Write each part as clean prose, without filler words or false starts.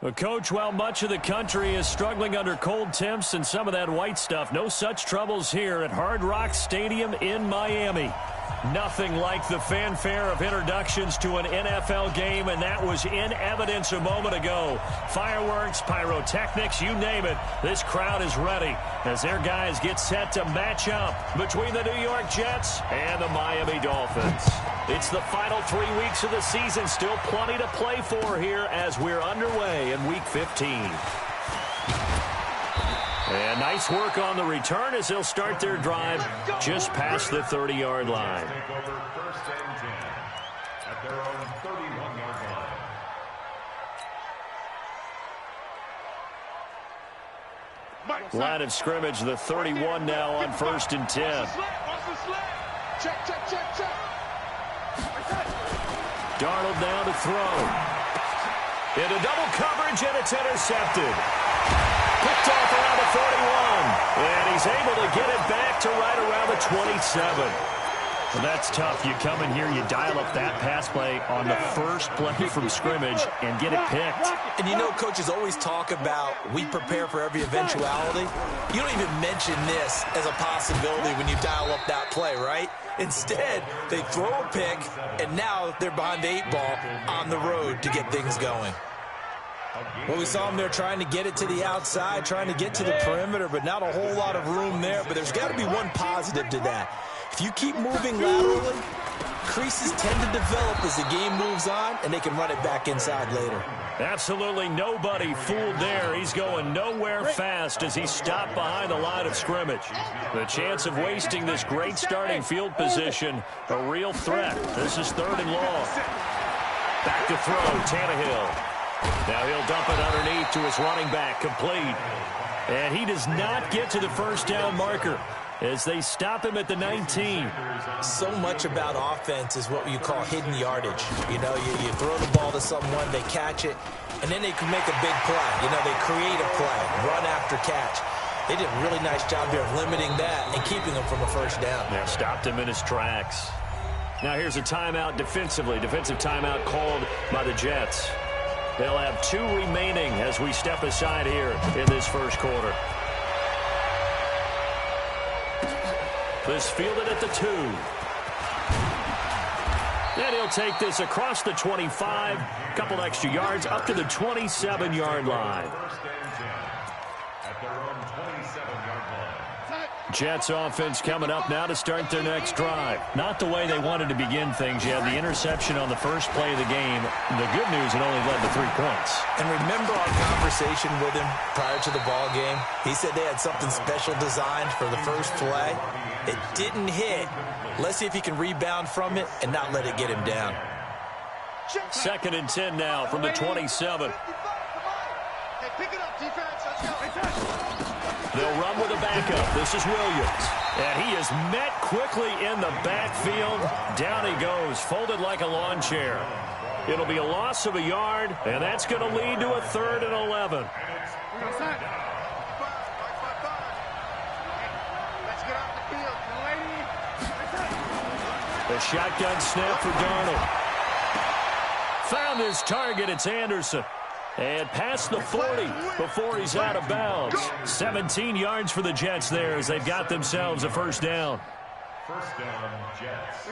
Well, Coach, while much of the country is struggling under cold temps and some of that white stuff, no such troubles here at Hard Rock Stadium in Miami. Nothing like the fanfare of introductions to an NFL game, and that was in evidence a moment ago. Fireworks, pyrotechnics, you name it. This crowd is ready as their guys get set to match up between the New York Jets and the Miami Dolphins. It's the final 3 weeks of the season. Still plenty to play for here as we're underway in Week 15. And nice work on the return as they'll start their drive just past the 30-yard line. Line of scrimmage, the 31 now on 1st and 10. Darnold now to throw. Into double coverage, and it's intercepted. Picked off around the 41, and he's able to get it back to right around the 27. Well, that's tough. You come in here, you dial up that pass play on the first play from scrimmage and get it picked. And you know, coaches always talk about we prepare for every eventuality. You don't even mention this as a possibility when you dial up that play, right? Instead, they throw a pick, and now they're behind the 8 ball on the road to get things going. Well, we saw them there trying to get it to the outside, trying to get to the perimeter, but not a whole lot of room there. But there's got to be one positive to that. If you keep moving laterally, creases tend to develop as the game moves on, and they can run it back inside later. Absolutely nobody fooled there. He's going nowhere fast as he stopped behind the line of scrimmage. The chance of wasting this great starting field position, a real threat. This is 3rd and long. Back to throw, Tannehill. Now he'll dump it underneath to his running back, complete. And he does not get to the first down marker as they stop him at the 19. So much about offense is what you call hidden yardage. You know, you throw the ball to someone, they catch it, and then they can make a big play. You know, they create a play, run after catch. They did a really nice job there of limiting that and keeping him from a first down. Yeah, stopped him in his tracks. Now here's a timeout defensively. Defensive timeout called by the Jets. They'll have 2 remaining as we step aside here in this first quarter. This fielded at the 2. And he'll take this across the 25, a couple extra yards up to the 27-yard line. Jets offense coming up now to start their next drive. Not the way they wanted to begin things. You had the interception on the first play of the game. The good news, it only led to 3 points. And remember our conversation with him prior to the ball game? He said they had something special designed for the first play. It didn't hit. Let's see if he can rebound from it and not let it get him down. 2nd and 10 now from the 27. They'll run with a backup. This is Williams. And he is met quickly in the backfield. Down he goes, folded like a lawn chair. It'll be a loss of a yard, and that's going to lead to a 3rd and 11. The shotgun snap for Darnold. Found his target. It's Anderson. And past the 40 before he's out of bounds. 17 yards for the Jets there as they've got themselves a first down. First down, Jets.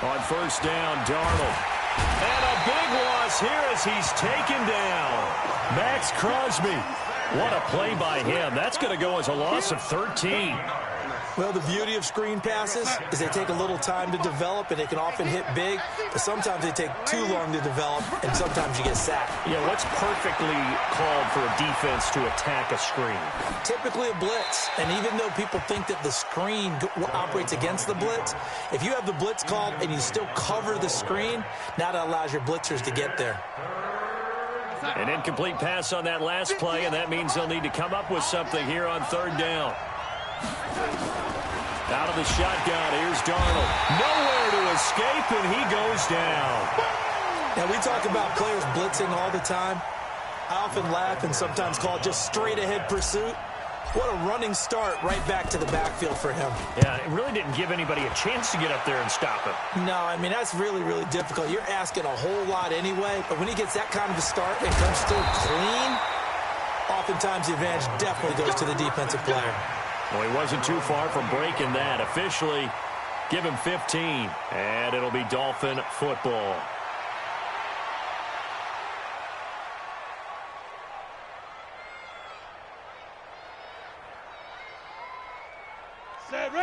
On first down, Darnold. And a big loss here as he's taken down. Max Crosby. What a play by him. That's going to go as a loss of 13. Well, the beauty of screen passes is they take a little time to develop, and they can often hit big, but sometimes they take too long to develop, and sometimes you get sacked. Yeah, what's perfectly called for a defense to attack a screen? Typically a blitz, and even though people think that the screen operates against the blitz, if you have the blitz called and you still cover the screen, now that allows your blitzers to get there. An incomplete pass on that last play, and that means they'll need to come up with something here on 3rd down. Out of the shotgun, here's Darnold. Nowhere to escape, and he goes down. Now, we talk about players blitzing all the time. I often laugh and sometimes call it just straight-ahead pursuit. What a running start right back to the backfield for him. Yeah, it really didn't give anybody a chance to get up there and stop him. No, I mean, that's really, really difficult. You're asking a whole lot anyway, but when he gets that kind of a start and comes through clean, oftentimes the advantage definitely goes to the defensive player. Well, he wasn't too far from breaking that. Officially, give him 15, and it'll be Dolphin football.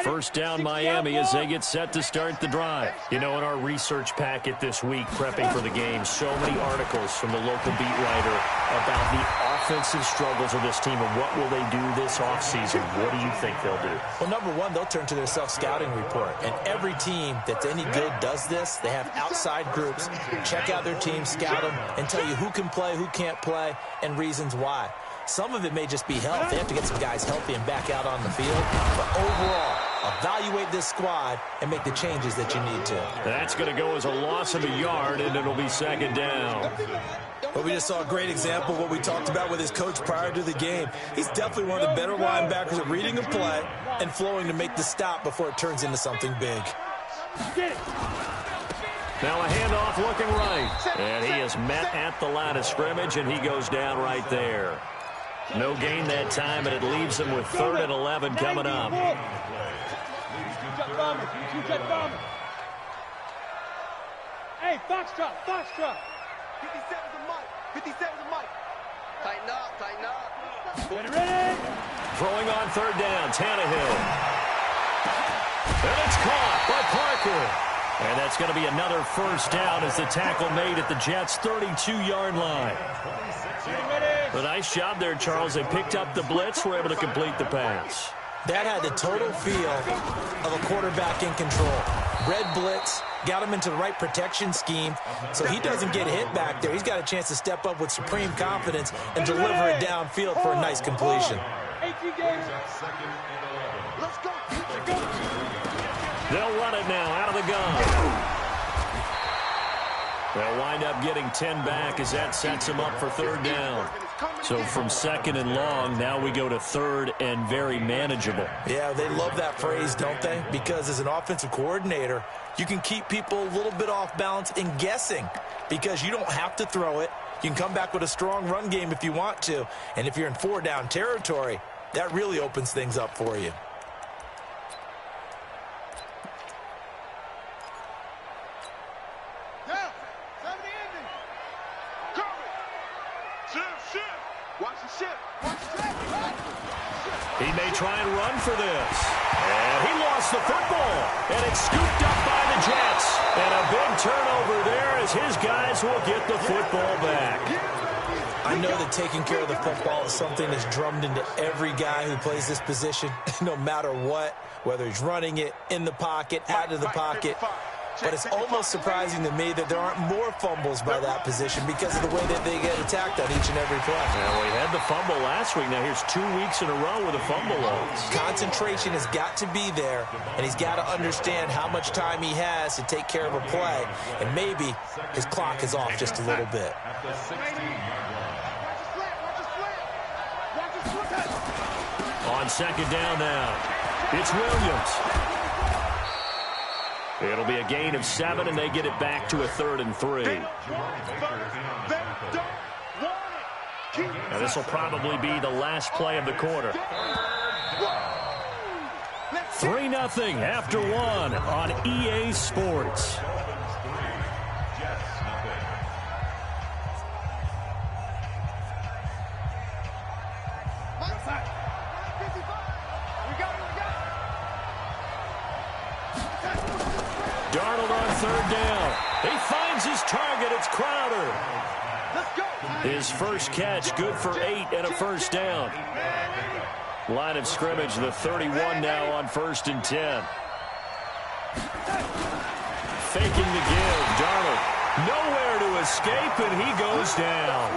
First down Miami as they get set to start the drive. You know, in our research packet this week, prepping for the game, so many articles from the local beat writer about the offensive struggles of this team and what will they do this offseason. What do you think they'll do? Well, number one, they'll turn to their self-scouting report. And every team that's any good does this. They have outside groups, check out their team, scout them, and tell you who can play, who can't play, and reasons why. Some of it may just be health. They have to get some guys healthy and back out on the field. But overall, evaluate this squad and make the changes that you need to. That's going to go as a loss of a yard, and it'll be second down. But we just saw a great example of what we talked about with his coach prior to the game. He's definitely one of the better linebackers at reading a play and flowing to make the stop before it turns into something big. Now a handoff looking right. And he is met at the line of scrimmage, and he goes down right there. No gain that time, and it leaves him with 3rd and 11 coming up. Hey, Foxtrot, Foxtrot. 57's a mic. 57's a mic. Tighten up, tighten up. Ready? Throwing on 3rd down, Tannehill. And it's caught by Parker. And that's going to be another first down as the tackle made at the Jets' 32-yard line. A nice job there, Charles. They picked up the blitz, were able to complete the pass. That had the total feel of a quarterback in control. Red blitz, got him into the right protection scheme, so he doesn't get hit back there. He's got a chance to step up with supreme confidence and deliver it downfield for a nice completion. They'll run it now out of the gun. They'll wind up getting 10 back as that sets them up for 3rd down. So from 2nd and long, now we go to 3rd and very manageable. Yeah, they love that phrase, don't they? Because as an offensive coordinator, you can keep people a little bit off balance in guessing because you don't have to throw it. You can come back with a strong run game if you want to. And if you're in 4-down territory, that really opens things up for you. He may try and run for this. And he lost the football. And it's scooped up by the Jets. And a big turnover there as his guys will get the football back. I know that taking care of the football is something that's drummed into every guy who plays this position, no matter what, whether he's running it, in the pocket, out of the pocket. But it's almost surprising to me that there aren't more fumbles by that position because of the way that they get attacked on each and every play. Well, we had the fumble last week. Now here's 2 weeks in a row with a fumble loss. Concentration has got to be there, and he's got to understand how much time he has to take care of a play, and maybe his clock is off just a little bit. On 2nd down now, it's Williams. It'll be a gain of 7, and they get it back to a 3rd and 3. Now this will probably be the last play of the quarter. 3-0 after 1 on EA Sports. Darnold on 3rd down. He finds his target. It's Crowder. His first catch, good for 8 and a first down. Line of scrimmage, the 31 now on 1st and 10. Faking the give. Darnold nowhere to escape, and he goes down.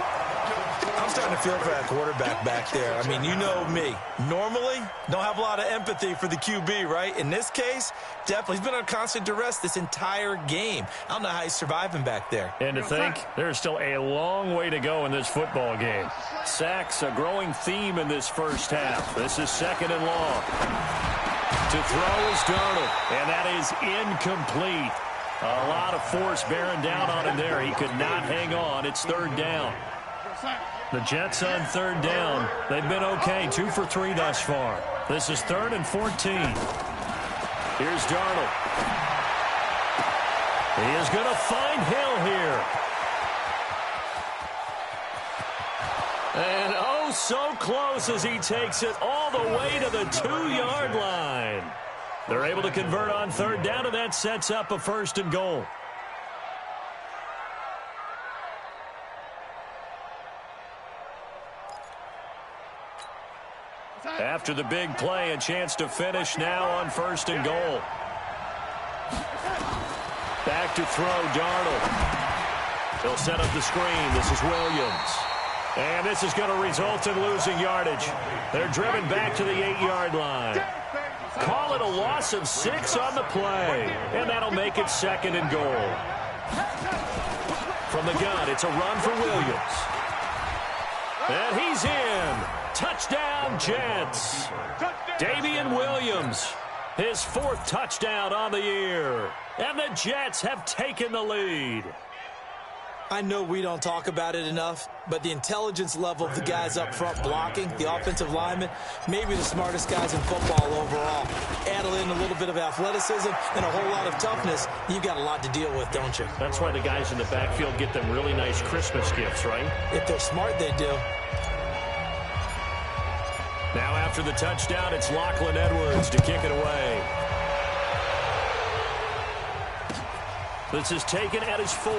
I'm starting to feel for that quarterback back there. I mean, you know me. Normally, don't have a lot of empathy for the QB, right? In this case, definitely. He's been on constant duress this entire game. I don't know how he's surviving back there. And to think, there's still a long way to go in this football game. Sacks, a growing theme in this first half. This is 2nd and long. To throw is Darnold, and that is incomplete. A lot of force bearing down on him there. He could not hang on. It's 3rd down. The Jets on 3rd down. They've been okay, 2 for 3 thus far. This is 3rd and 14. Here's Darnold. He is going to find Hill here. And oh, so close as he takes it all the way to the 2-yard line. They're able to convert on 3rd down, and that sets up a 1st and goal. After the big play, a chance to finish now on 1st and goal. Back to throw, Darnold. He'll set up the screen. This is Williams. And this is going to result in losing yardage. They're driven back to the 8-yard line. Call it a loss of 6 on the play. And that'll make it 2nd and goal. From the gun, it's a run for Williams. And he's in. Touchdown, Jets. Damian Williams, his 4th touchdown on the year. And the Jets have taken the lead. I know we don't talk about it enough, but the intelligence level of the guys up front blocking, the offensive linemen, maybe the smartest guys in football overall. Add in a little bit of athleticism and a whole lot of toughness, you've got a lot to deal with, don't you? That's why the guys in the backfield get them really nice Christmas gifts, right? If they're smart, they do. Now after the touchdown, it's Lachlan Edwards to kick it away. This is taken at his 4.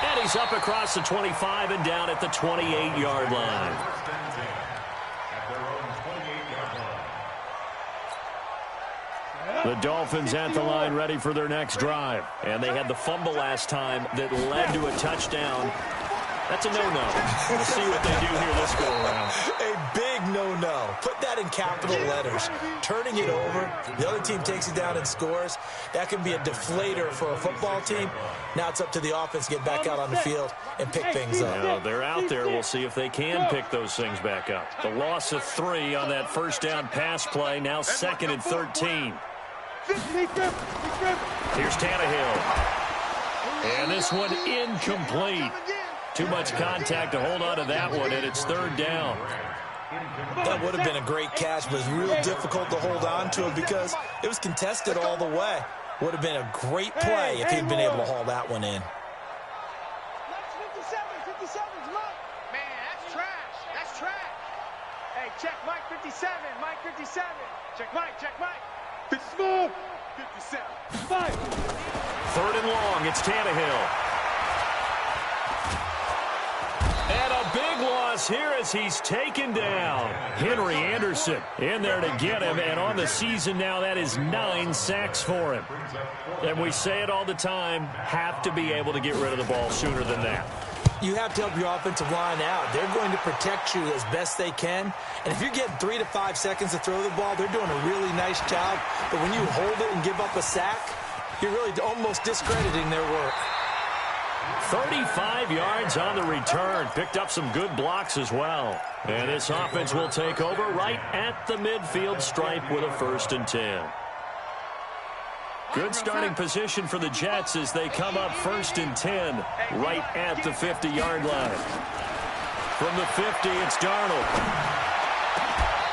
And he's up across the 25 and down at the 28-yard line. The Dolphins at the line ready for their next drive. And they had the fumble last time that led to a touchdown. That's a no-no. We'll see what they do here this go-around. A big no-no. Put that in capital letters. Turning it over, the other team takes it down and scores. That can be a deflator for a football team. Now it's up to the offense to get back out on the field and pick things up. Now, they're out there. We'll see if they can pick those things back up. The loss of 3 on that 1st down pass play. Now 2nd and 13. Here's Tannehill. And this one incomplete. Too much contact to hold on to that one, and it's 3rd down. That would have been a great catch, but it was real difficult to hold on to it because it was contested all the way. Would have been a great play if he'd been able to haul that one in. 57's Mike. Man, that's trash. That's trash. Hey, check Mike 57. Mike 57. Check Mike. Check Mike. 57. 5. 3rd and long. It's Tannehill. And a big loss here as he's taken down. Henry Anderson in there to get him. And on the season now, that is 9 sacks for him. And we say it all the time, have to be able to get rid of the ball sooner than that. You have to help your offensive line out. They're going to protect you as best they can. And if you're getting 3 to 5 seconds to throw the ball, they're doing a really nice job. But when you hold it and give up a sack, you're really almost discrediting their work. 35 yards on the return. Picked up some good blocks as well. And this offense will take over right at the midfield stripe with a 1st and 10. Good starting position for the Jets as they come up 1st and 10 right at the 50-yard line. From the 50, it's Darnold.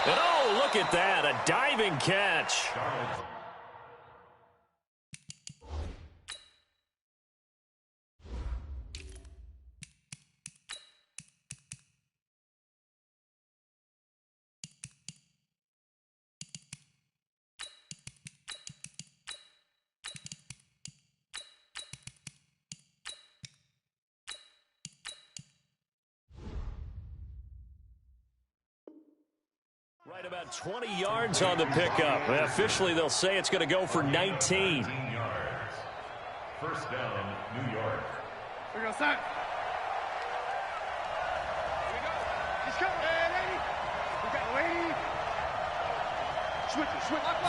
And oh, look at that, a diving catch. Right about 20 yards on the pickup. And officially, they'll say it's going to go for 19. 1st down, New York. We're going to start. Here we go. He's coming. Hey, lady. We got lady. Switch it, switch it.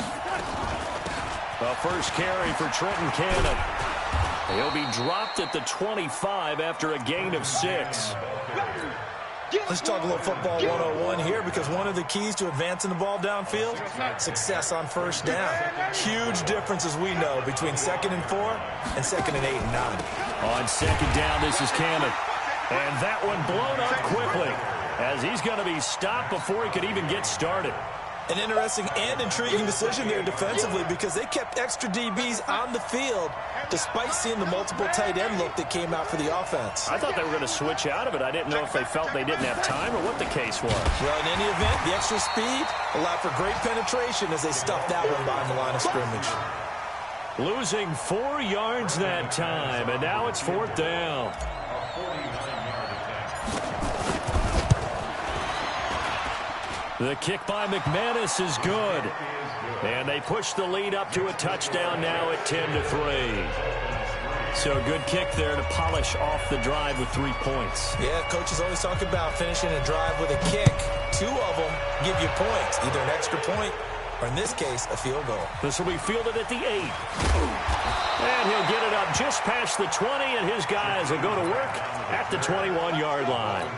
The first carry for Trenton Cannon. He'll be dropped at the 25 after a gain of 6. Let's talk a little football 101 here, because one of the keys to advancing the ball downfield, success on first down. Huge difference, as we know, between 2nd and 4 and 2nd and 8 and 9. On second down, this is Cannon. And that one blown up quickly, as he's going to be stopped before he could even get started. An interesting and intriguing decision there defensively, because they kept extra DBs on the field despite seeing the multiple tight end look that came out for the offense. I thought they were going to switch out of it. I didn't know if they felt they didn't have time or what the case was. Well, in any event, the extra speed allowed for great penetration as they stuffed that one behind the line of scrimmage. Losing 4 yards that time, and now it's 4th down. The kick by McManus is good. And they push the lead up to a touchdown now at 10-3. So good kick there to polish off the drive with 3 points. Yeah, coaches always talk about finishing a drive with a kick. 2 of them give you points, either an extra point or, in this case, a field goal. This will be fielded at the 8. And he'll get it up just past the 20, and his guys will go to work at the 21-yard line.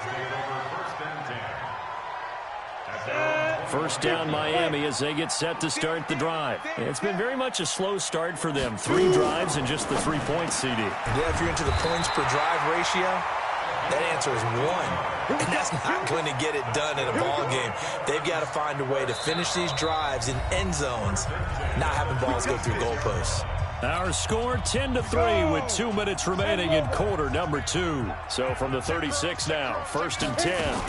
First down Miami as they get set to start the drive. It's been very much a slow start for them. 3 drives and just the 3 points, CD. Yeah, if you're into the points per drive ratio, that answer is 1. And that's not going to get it done in a ball game. They've got to find a way to finish these drives in end zones, not having balls go through goalposts. Our score 10-3 with 2 minutes remaining in quarter number 2. So from the 36 now, 1st and 10.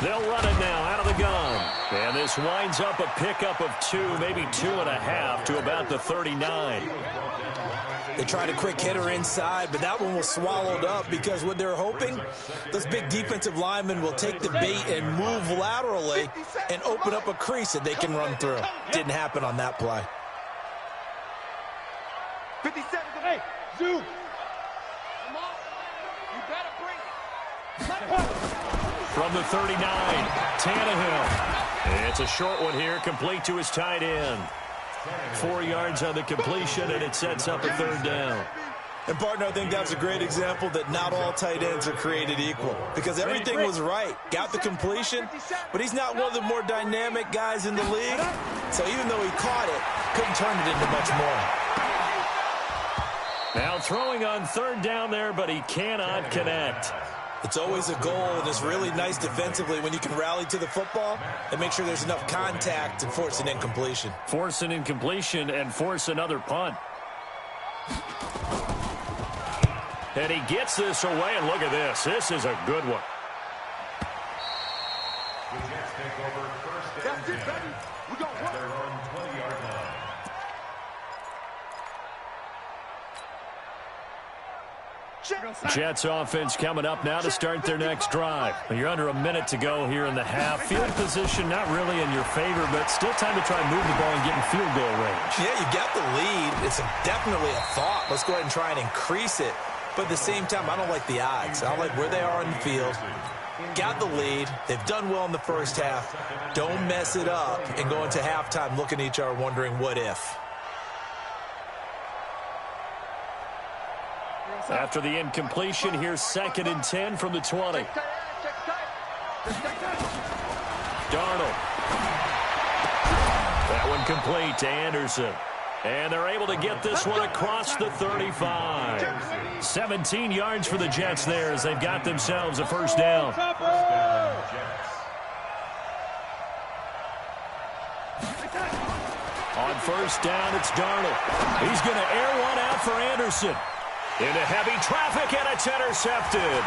They'll run it now out of the gun. And this winds up a pickup of 2, maybe 2.5 to about the 39. They tried a quick hitter inside, but that one was swallowed up because what they're hoping, those big defensive linemen will take the bait and move laterally and open up a crease that they can run through. Didn't happen on that play. 57, hey, Zoo. Come on. You better bring it. From the 39, Tannehill. It's a short one here, complete to his tight end. 4 yards on the completion, and it sets up a 3rd down. And, partner, I think that's a great example that not all tight ends are created equal, because everything was right. Got the completion, but he's not one of the more dynamic guys in the league. So even though he caught it, couldn't turn it into much more. Now throwing on 3rd down there, but he cannot connect. It's always a goal, and it's really nice defensively when you can rally to the football and make sure there's enough contact to force an incompletion. Force an incompletion and force another punt. And he gets this away, and look at this. This is a good one. The Jets take over 1st and 10 at their own 20-yard line. Jets offense coming up now to start their next drive. You're under a minute to go here in the half. Field position not really in your favor, but still time to try and move the ball and get in field goal range. Yeah, you got the lead. It's definitely a thought. Let's go ahead and try and increase it. But at the same time, I don't like the odds. I don't like where they are on the field. Got the lead. They've done well in the first half. Don't mess it up and go into halftime looking at each other wondering what if. After the incompletion, here's 2nd and 10 from the 20. Darnold. That one complete to Anderson. And they're able to get this one across the 35. 17 yards for the Jets there as they've got themselves a 1st down. On 1st down, it's Darnold. He's going to air one out for Anderson. Into heavy traffic, and it's intercepted.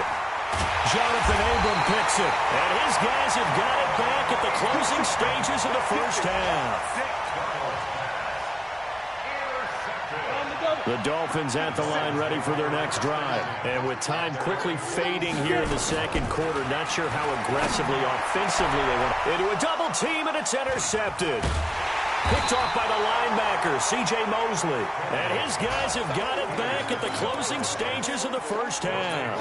Jonathan Abram picks it, and his guys have got it back at the closing stages of the 1st half. The Dolphins at the line ready for their next drive. And with time quickly fading here in the 2nd quarter, not sure how aggressively, offensively they want. Into a double team, and it's intercepted. Picked off by the linebacker, C.J. Mosley. And his guys have got it back at the closing stages of the first half.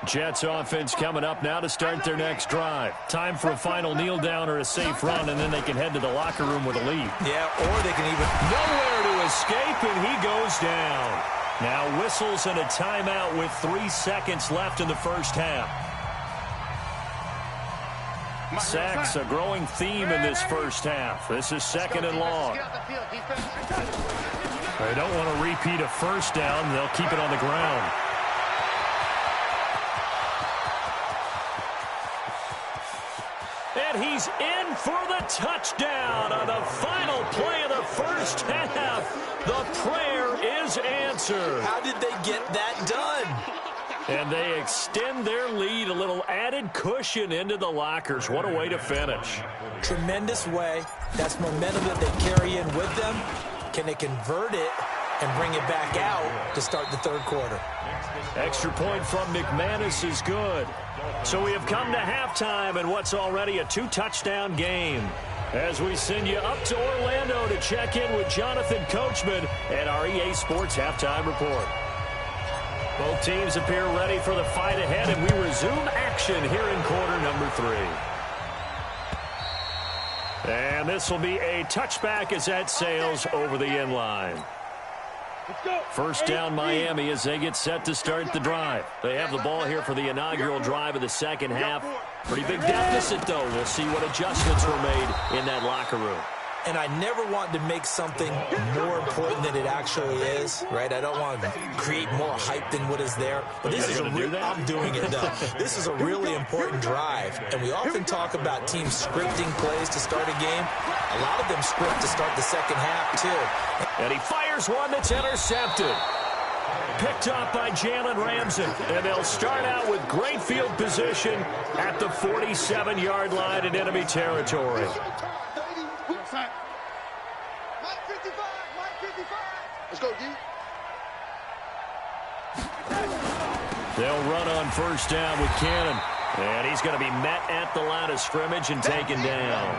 Jets offense coming up now to start their next drive. Time for a final kneel down or a safe run, and then they can head to the locker room with a lead. Yeah, or they can even... Nowhere to escape, and he goes down. Now whistles and a timeout with 3 seconds left in the first half. Sacks, a growing theme in this first half. This is second and long. They don't want to repeat a first down. They'll keep it on the ground. And he's in for the touchdown on the final play of the first half. The prayer is answered. How did they get that done? And they extend their lead, a little added cushion into the lockers. What a way to finish. Tremendous way. That's momentum that they carry in with them. Can they convert it and bring it back out to start the third quarter? Extra point from McManus is good. So we have come to halftime in what's already a 2-touchdown game. As we send you up to Orlando to check in with Jonathan Coachman and our EA Sports Halftime Report. Both teams appear ready for the fight ahead, and we resume action here in quarter number 3. And this will be a touchback as that sails over the end line. First down Miami as they get set to start the drive. They have the ball here for the inaugural drive of the second half. Pretty big deficit, though. We'll see what adjustments were made in that locker room. And I never want to make something more important than it actually is, right? I don't want to create more hype than what is there. But this is I'm doing it, though. This is a really important drive. And we often talk about teams scripting plays to start a game. A lot of them script to start the second half, too. And he fires one that's intercepted. Picked off by Jalen Ramsey. And they'll start out with great field position at the 47-yard line in enemy territory. Let's go, D. They'll run on first down with Cannon. And he's going to be met at the line of scrimmage and taken down.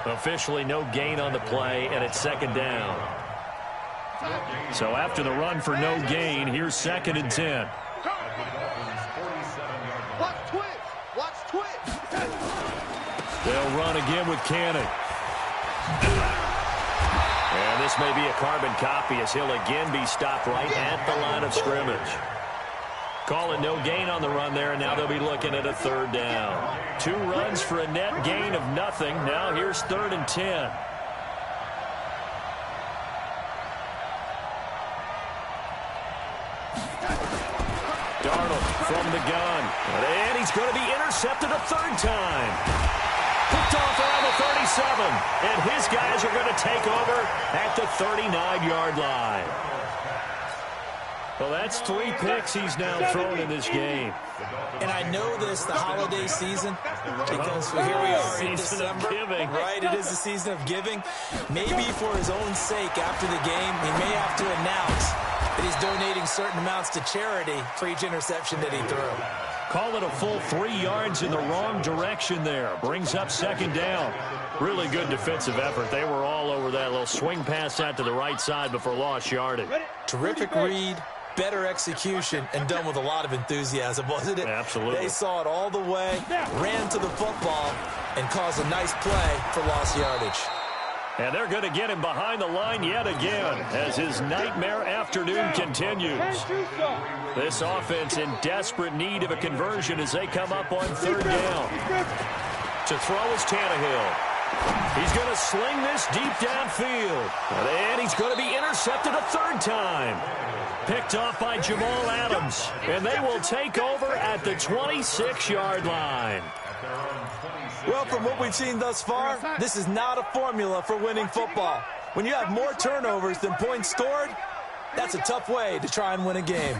Officially no gain on the play, and it's second down. So after the run for no gain, here's second and 10. Watch twitch. Watch twitch. They'll run again with Cannon. And this may be a carbon copy as he'll again be stopped right at the line of scrimmage. Call it no gain on the run there, and now they'll be looking at a third down. 2 runs for a net gain of nothing. Now here's third and 10. Darnold from the gun. And he's going to be intercepted a third time. Picked off around the 37. And his guys are going to take over at the 39-yard line. Well, that's 3 picks he's now thrown in this game. And I know this, the holiday season, because here we are in December, right? It is the season of giving. Maybe for his own sake, after the game, he may have to announce that he's donating certain amounts to charity for each interception that he threw. Call it a full 3 yards in the wrong direction there. Brings up second down. Really good defensive effort. They were all over that little swing pass out to the right side before lost yardage. Terrific read. Better execution, and done with a lot of enthusiasm, wasn't it? Absolutely. They saw it all the way, ran to the football, and caused a nice play for lost yardage. And they're going to get him behind the line yet again as his nightmare afternoon continues. This offense in desperate need of a conversion as they come up on third down. To throw is Tannehill. He's going to sling this deep downfield. And he's going to be intercepted a third time. Picked off by Jamal Adams. And they will take over at the 26-yard line. Well, from what we've seen thus far, this is not a formula for winning football. When you have more turnovers than points scored, that's a tough way to try and win a game.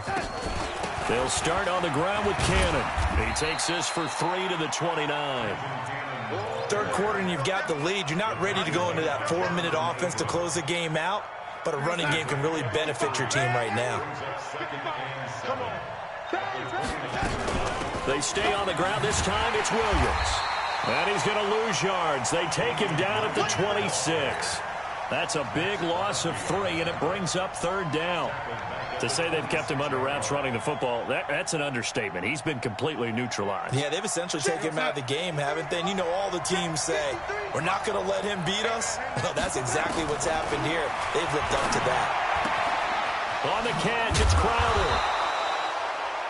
They'll start on the ground with Cannon. He takes this for 3 to the 29. Third quarter and you've got the lead. You're not ready to go into that 4-minute offense to close the game out, but a running game can really benefit your team right now. They stay on the ground. This time it's Williams. And he's going to lose yards. They take him down at the 26. That's a big loss of 3, and it brings up 3rd down. To say they've kept him under wraps running the football, that's an understatement. He's been completely neutralized. Yeah, they've essentially taken him out of the game, haven't they? And you know all the teams say, we're not going to let him beat us. Well, that's exactly what's happened here. They've lived up to that. On the catch, it's Crowder.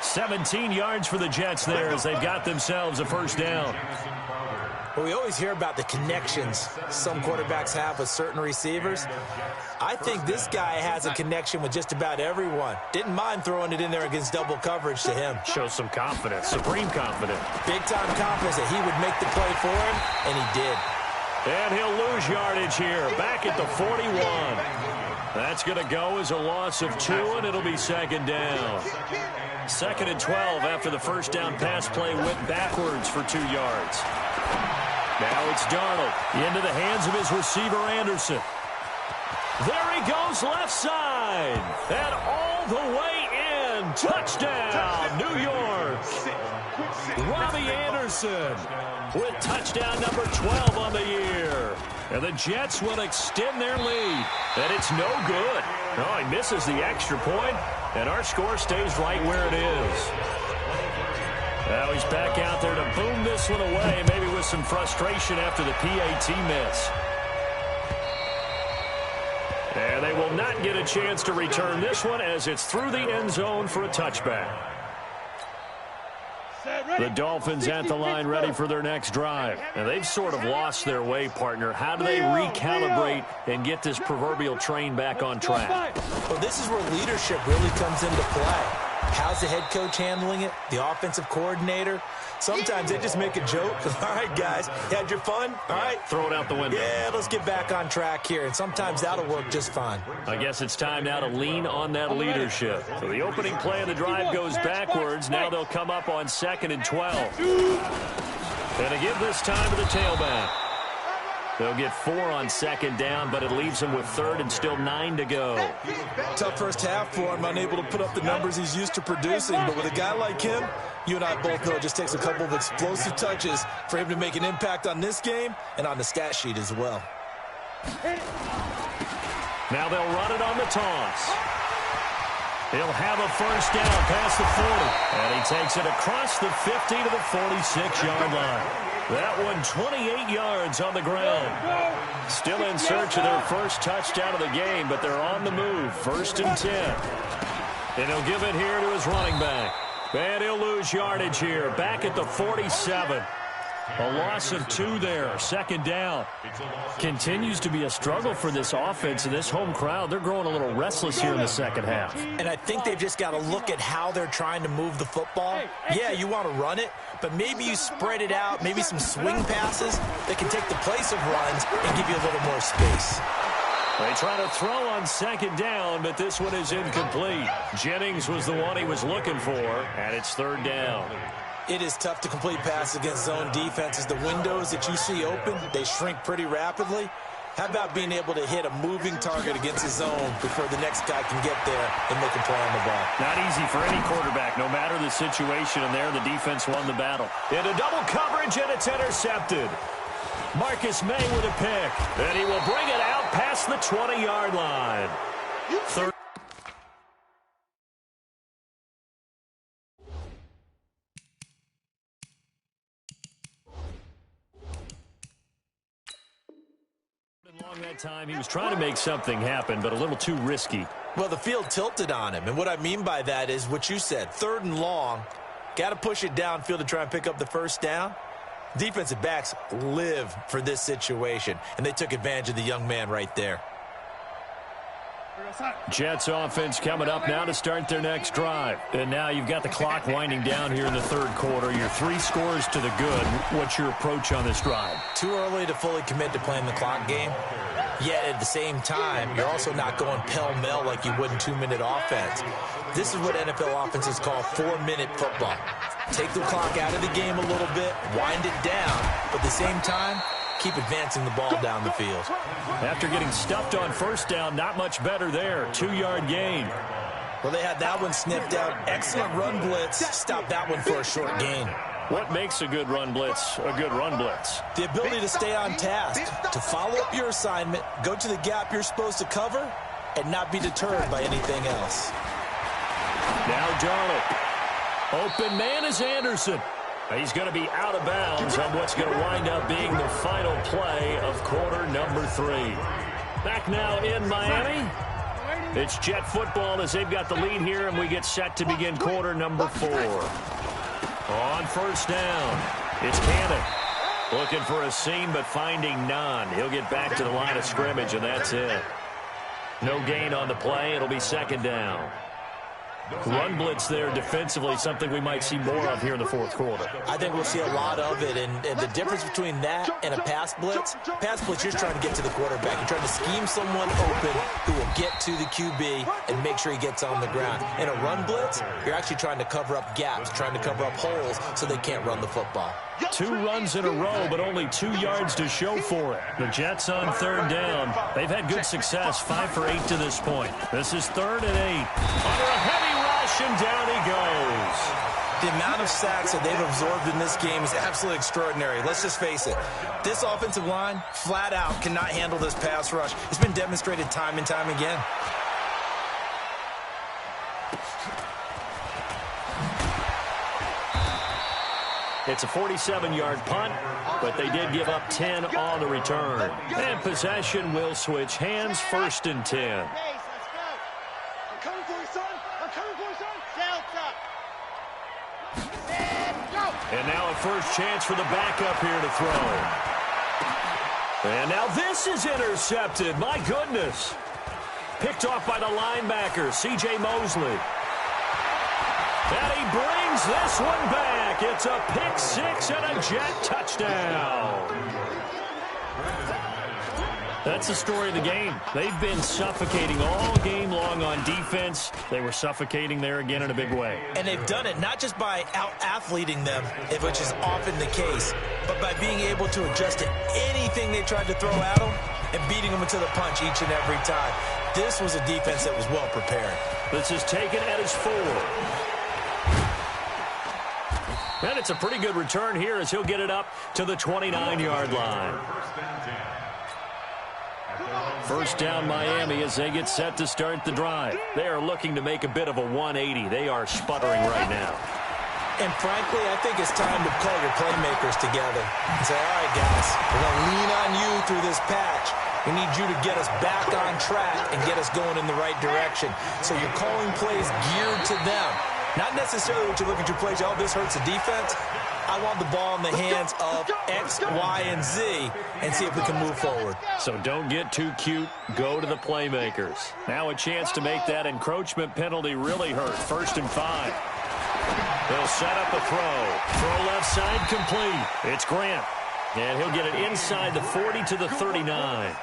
17 yards for the Jets there as they've got themselves a 1st down. Well, we always hear about the connections some quarterbacks have with certain receivers. I think this guy has a connection with just about everyone. Didn't mind throwing it in there against double coverage to him. Shows some confidence, supreme confidence. Big-time confidence that he would make the play for him, and he did. And he'll lose yardage here, back at the 41. That's going to go as a loss of 2, and it'll be 2nd down. 2nd and 12 after the 1st down pass play went backwards for 2 yards. Now it's Darnold into the hands of his receiver, Anderson. There he goes left side. And all the way in. Touchdown, New York. Robbie Anderson with touchdown number 12 on the year. And the Jets will extend their lead. And it's no good. Oh, he misses the extra point, and our score stays right where it is. Now he's back out there to boom this one away, maybe with some frustration after the PAT miss. And they will not get a chance to return this one as it's through the end zone for a touchback. The Dolphins at the line ready for their next drive. And they've sort of lost their way, partner. How do they recalibrate and get this proverbial train back on track? Well, this is where leadership really comes into play. How's the head coach handling it? The offensive coordinator? Sometimes they just make a joke. All right, guys, you had your fun? All right. Throw it out the window. Yeah, let's get back on track here. And sometimes that'll work just fine. I guess it's time now to lean on that leadership. So the opening play of the drive goes backwards. Now they'll come up on 2nd and 12. And to give this time to the tailback. They'll get 4 on 2nd down, but it leaves him with 3rd and still 9 to go. Tough first half for him, unable to put up the numbers he's used to producing. But with a guy like him, you and I both know it just takes a couple of explosive touches for him to make an impact on this game and on the stat sheet as well. Now they'll run it on the toss. He'll have a 1st down past the 40. And he takes it across the 50 to the 46-yard line. That one 28 yards on the ground. Still in search of their first touchdown of the game, but they're on the move. 1st and 10. And he'll give it here to his running back. And he'll lose yardage here, back at the 47. A loss of 2 there, 2nd down. Continues to be a struggle for this offense and this home crowd. They're growing a little restless here in the 2nd half. And I think they've just got to look at how they're trying to move the football. Yeah, you want to run it, but maybe you spread it out, maybe some swing passes that can take the place of runs and give you a little more space. They try to throw on 2nd down, but this one is incomplete. Jennings was the one he was looking for, and it's 3rd down. It is tough to complete passes against zone defenses. The windows that you see open, they shrink pretty rapidly. How about being able to hit a moving target against the zone before the next guy can get there and make a play on the ball? Not easy for any quarterback, no matter the situation, and there the defense won the battle. Into double coverage, and it's intercepted. Marcus May with a pick, and he will bring it out past the 20-yard line. Third. Along that time, he was trying to make something happen, but a little too risky. Well, the field tilted on him, and what I mean by that is what you said, 3rd and long. Got to push it downfield to try and pick up the 1st down. Defensive backs live for this situation, and they took advantage of the young man right there. Jets offense coming up now to start their next drive. And now you've got the clock winding down here in the 3rd quarter. You're 3 scores to the good. What's your approach on this drive? Too early to fully commit to playing the clock game. Yet at the same time, you're also not going pell-mell like you would in 2-minute offense. This is what NFL offenses call 4-minute football. Take the clock out of the game a little bit, wind it down, but at the same time, keep advancing the ball down the field. After getting stuffed on 1st down, not much better there. 2-yard gain. Well, they had that one sniffed out. Excellent run blitz. Stop that one for a short gain. What makes a good run blitz a good run blitz? The ability to stay on task, to follow up your assignment, go to the gap you're supposed to cover, and not be deterred by anything else. Now Darnold. Open man is Anderson. He's going to be out of bounds on what's going to wind up being the final play of quarter number 3. Back now in Miami. It's Jet football as they've got the lead here, and we get set to begin quarter number 4. On first down, it's Cannon. Looking for a seam, but finding none. He'll get back to the line of scrimmage, and that's it. No gain on the play. It'll be second down. Run blitz there defensively, something we might see more of here in the fourth quarter. I think we'll see a lot of it, and the difference between that and a pass blitz, you're trying to get to the quarterback. You're trying to scheme someone open who will get to the QB and make sure he gets on the ground. In a run blitz, you're actually trying to cover up gaps, trying to cover up holes so they can't run the football. 2 runs in a row, but only 2 yards to show for it. The Jets on third down. They've had good success, 5 for 8 to this point. This is 3rd and 8. Under a heavy rush, and down he goes. The amount of sacks that they've absorbed in this game is absolutely extraordinary. Let's just face it. This offensive line, flat out, cannot handle this pass rush. It's been demonstrated time and time again. It's a 47-yard punt, but they did give up 10 on the return. And possession will switch hands, 1st and 10. And now a first chance for the backup here to throw. And now this is intercepted. My goodness. Picked off by the linebacker, C.J. Mosley. And he brings this one back. It's a pick 6 and a Jet touchdown. That's the story of the game. They've been suffocating all game long on defense. They were suffocating there again in a big way. And they've done it not just by out-athleting them, which is often the case, but by being able to adjust to anything they tried to throw at them and beating them into the punch each and every time. This was a defense that was well prepared. This is taken at his 4. And it's a pretty good return here as he'll get it up to the 29-yard line. First down Miami as they get set to start the drive. They are looking to make a bit of a 180. They are sputtering right now. And frankly, I think it's time to call your playmakers together and say, all right, guys, we're going to lean on you through this patch. We need you to get us back on track and get us going in the right direction. So you're calling plays geared to them. Not necessarily what you look at your plays, oh, this hurts the defense. I want the ball in the hands of X, Y, and Z and see if we can move forward. So don't get too cute. Go to the playmakers. Now a chance to make that encroachment penalty really hurt. 1st and 5. They'll set up a throw. Throw left side complete. It's Grant. And he'll get it inside the 40 to the 39.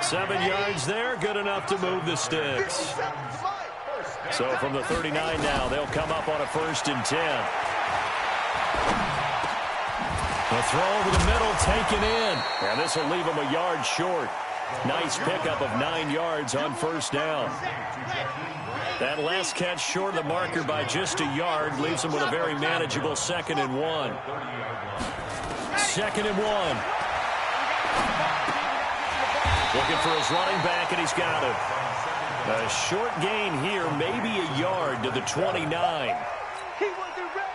7 yards there. Good enough to move the sticks. So from the 39 now, they'll come up on a 1st and 10. The throw over the middle taken in. And this will leave him a yard short. Nice pickup of 9 yards on 1st down. That last catch short of the marker by just a yard leaves him with a very manageable 2nd and 1. 2nd and 1. Looking for his running back, and he's got it. A short gain here, maybe a yard to the 29.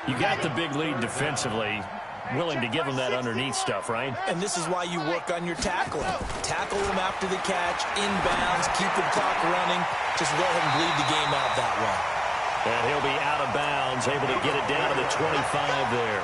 You got the big lead defensively. Willing to give him that underneath stuff, right? And this is why you work on your tackling. Tackle him after the catch, inbounds, keep the clock running. Just go ahead and bleed the game out that way. And he'll be out of bounds, able to get it down to the 25 there.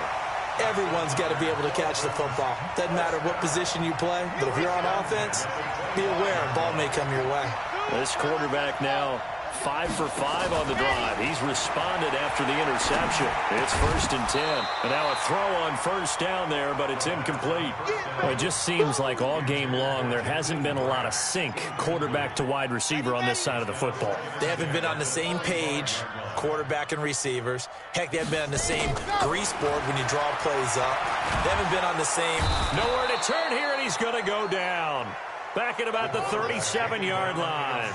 Everyone's got to be able to catch the football. Doesn't matter what position you play, but if you're on offense, be aware a ball may come your way. This quarterback now 5 for 5 on the drive. He's responded after the interception. It's 1st and 10. And now a throw on 1st down there, but it's incomplete. Well, it just seems like all game long there hasn't been a lot of sync quarterback to wide receiver on this side of the football. They haven't been on the same page, quarterback and receivers. Heck, they haven't been on the same grease board when you draw plays up. They haven't been on the same... Nowhere to turn here, and he's going to go down. Back at about the 37-yard line.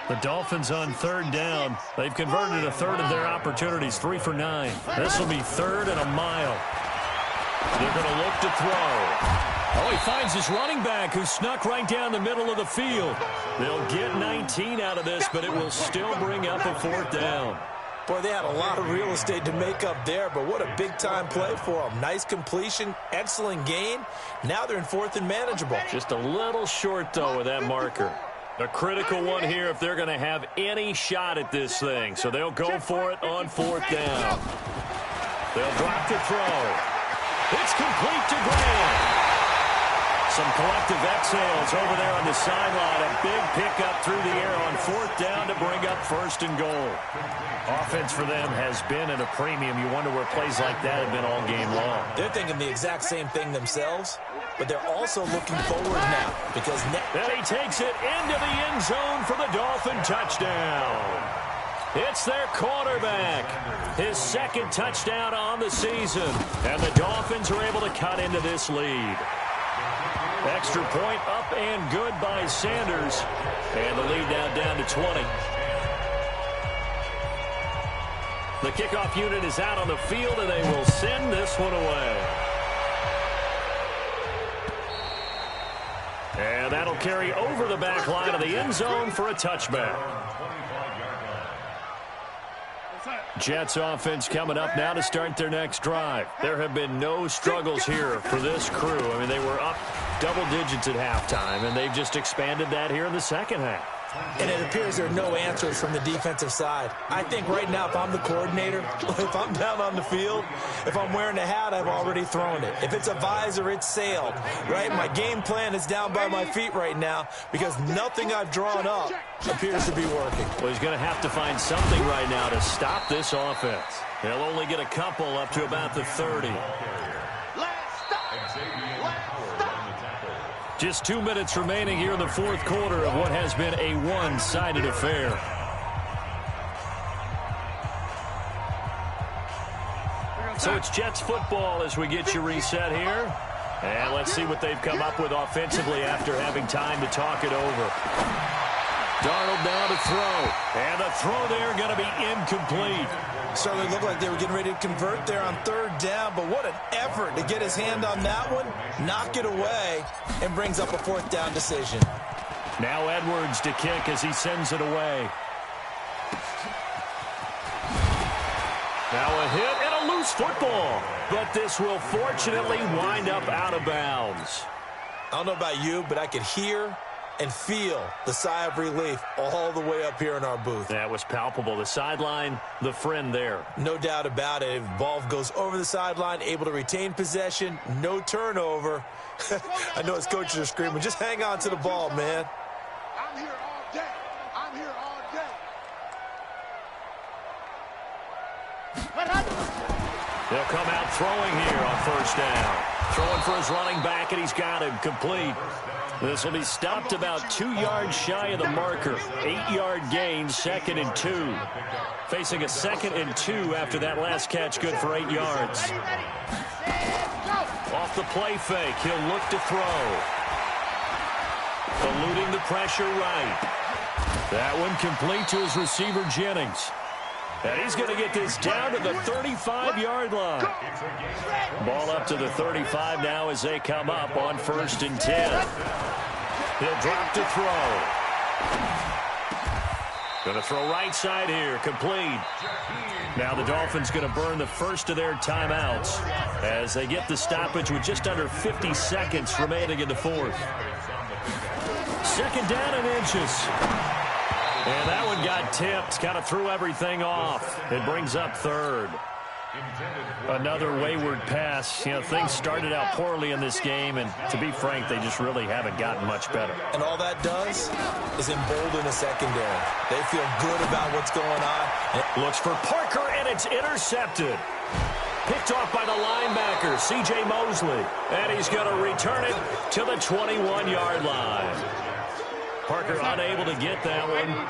The Dolphins on third down. They've converted a third of their opportunities, 3 for 9. This will be 3rd and a mile. They're going to look to throw. Oh, he finds his running back who snuck right down the middle of the field. They'll get 19 out of this, but it will still bring up a 4th down. Boy, they had a lot of real estate to make up there, but what a big-time play for them. Nice completion, excellent gain. Now they're in 4th and manageable. Just a little short, though, with that marker. A critical one here if they're going to have any shot at this thing. So they'll go for it on 4th down. They'll drop to throw. It's complete to Graham. Some collective exhales over there on the sideline. A big pickup through the air on 4th down to bring up 1st and goal. Offense for them has been at a premium. You wonder where plays like that have been all game long. They're thinking the exact same thing themselves, but they're also looking forward now because and he takes it into the end zone for the Dolphin touchdown. It's their quarterback. His 2nd touchdown on the season. And the Dolphins are able to cut into this lead. Extra point up and good by Sanders. And the lead now down to 20. The kickoff unit is out on the field, and they will send this one away. And that'll carry over the back line of the end zone for a touchback. Jets offense coming up now to start their next drive. There have been no struggles here for this crew. I mean, they were up double digits at halftime, and they've just expanded that here in the second half. And it appears there are no answers from the defensive side. I think right now, if I'm the coordinator, if I'm down on the field, if I'm wearing a hat, I've already thrown it. If it's a visor, it's sailed, right? My game plan is down by my feet right now because nothing I've drawn up appears to be working. Well, he's going to have to find something right now to stop this offense. He'll only get a couple up to about the 30. Just 2 minutes remaining here in the 4th quarter of what has been a one-sided affair. So it's Jets football as we get you reset here. And let's see what they've come up with offensively after having time to talk it over. Darnold now to throw. And the throw there going to be incomplete. Certainly looked like they were getting ready to convert there on 3rd down, but what an effort to get his hand on that one, knock it away, and brings up a 4th down decision. Now Edwards to kick as he sends it away. Now a hit and a loose football, but this will fortunately wind up out of bounds. I don't know about you, but I could hear and feel the sigh of relief all the way up here in our booth. That was palpable. The sideline, the friend there. No doubt about it. If the ball goes over the sideline, able to retain possession, no turnover. I know his coaches are screaming, just hang on to the ball, man. I'm here all day. I'm here all day. He'll come out throwing here on 1st down. Throwing for his running back, and he's got him complete. This will be stopped about 2 yards shy of the marker. 8-yard gain, 2nd and 2. Facing a 2nd and 2 after that last catch, good for 8 yards. Off the play fake, he'll look to throw. Eluding the pressure right. That one complete to his receiver, Jennings. And he's going to get this down to the 35-yard line. Ball up to the 35 now as they come up on 1st and 10. He'll drop to throw. Going to throw right side here, complete. Now the Dolphins going to burn the first of their timeouts as they get the stoppage with just under 50 seconds remaining in the 4th. 2nd down and inches. And that one got tipped, kind of threw everything off. It brings up 3rd. Another wayward pass. You know, things started out poorly in this game, and to be frank, they just really haven't gotten much better. And all that does is embolden a secondary. They feel good about what's going on. Looks for Parker, and it's intercepted. Picked off by the linebacker, C.J. Mosley. And he's going to return it to the 21-yard line. Parker unable to get that one.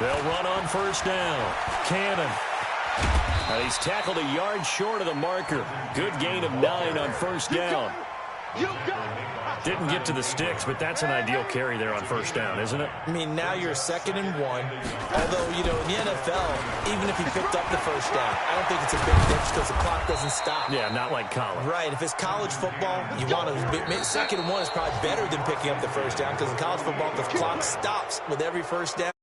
They'll run on 1st down. Cannon. He's tackled a yard short of the marker. Good gain of 9 on 1st down. You got it. Didn't get to the sticks, but that's an ideal carry there on first down, isn't it? I mean, now you're 2nd and 1. Although, you know, in the NFL, even if he picked up the first down, I don't think it's a big difference because the clock doesn't stop. Yeah, not like college. Right. If it's college football, you want to 2nd and 1 is probably better than picking up the first down because in college football, the clock stops with every first down.